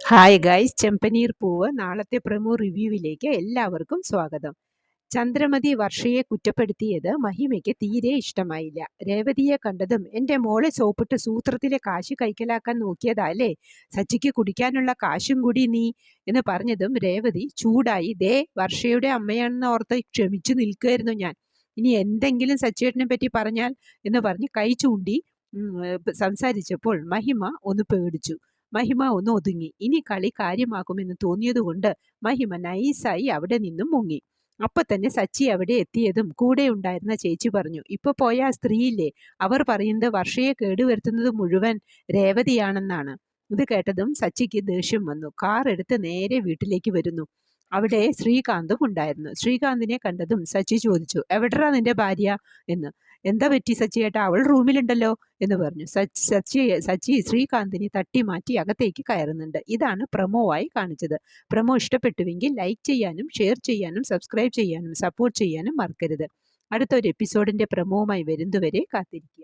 Hi guys, ചെമ്പനീർ പൂവ് നാളത്തെ promo റിവ്യൂവിലേക്ക് എല്ലാവർക്കും സ്വാഗതം. ചന്ദ്രമതി വർഷയെ കുറ്റപ്പെടുത്തിയത് മഹിമയ്ക്ക് തീരെ ഇഷ്ടമായില്ല. രേവതിയെ കണ്ടതും എൻ്റെ മോളെ സോപ്പിട്ട് സൂത്രത്തിലെ കാശ് കൈക്കലാക്കാൻ നോക്കിയതല്ലേ, സച്ചിക്ക് കുടിക്കാനുള്ള കാശും കൂടി നീ എന്ന് പറഞ്ഞതും രേവതി ചൂടായി. ദേ, വർഷയുടെ അമ്മയാണെന്ന് ഓർത്ത് ക്ഷമിച്ചു നിൽക്കുമായിരുന്നു ഞാൻ. ഇനി എന്തെങ്കിലും സച്ചിയേട്ടനെ പറ്റി പറഞ്ഞാൽ എന്ന് പറഞ്ഞ് കൈ ചൂണ്ടി സംസാരിച്ചപ്പോൾ മഹിമ ഒന്ന് പേടിച്ചു. മഹിമ ഒന്ന് ഒതുങ്ങി. ഇനി കളി കാര്യമാക്കുമെന്ന് തോന്നിയതുകൊണ്ട് മഹിമ നൈസായി അവിടെ നിന്നും മുങ്ങി. അപ്പൊ തന്നെ സച്ചി അവിടെ എത്തിയതും കൂടെ ഉണ്ടായിരുന്ന ചേച്ചി പറഞ്ഞു, ഇപ്പൊ പോയ ആ സ്ത്രീയില്ലേ, അവർ പറയുന്നത് വർഷയെ കേടുവരുത്തുന്നത് മുഴുവൻ രേവതിയാണെന്നാണ്. ഇത് കേട്ടതും സച്ചിക്ക് ദേഷ്യം വന്നു. കാർ എടുത്ത് നേരെ വീട്ടിലേക്ക് വരുന്നു. അവിടെ ശ്രീകാന്തും ഉണ്ടായിരുന്നു. ശ്രീകാന്തിനെ കണ്ടതും സച്ചി ചോദിച്ചു, എവിടെടാ നിന്റെ ഭാര്യ എന്ന്. എന്താ പറ്റി സച്ചിയേട്ടാ, അവൾ റൂമിലുണ്ടല്ലോ എന്ന് പറഞ്ഞു. സച്ചി ശ്രീകാന്തിനെ തട്ടി മാറ്റി അകത്തേക്ക് കയറുന്നുണ്ട്. ഇതാണ് പ്രൊമോവായി കാണിച്ചത്. പ്രൊമോ ഇഷ്ടപ്പെട്ടുവെങ്കിൽ ലൈക്ക് ചെയ്യാനും ഷെയർ ചെയ്യാനും സബ്സ്ക്രൈബ് ചെയ്യാനും സപ്പോർട്ട് ചെയ്യാനും മറക്കരുത്. അടുത്തൊരു എപ്പിസോഡിന്റെ പ്രൊമോവുമായി വരുന്നതുവരെ കാത്തിരിക്കുക.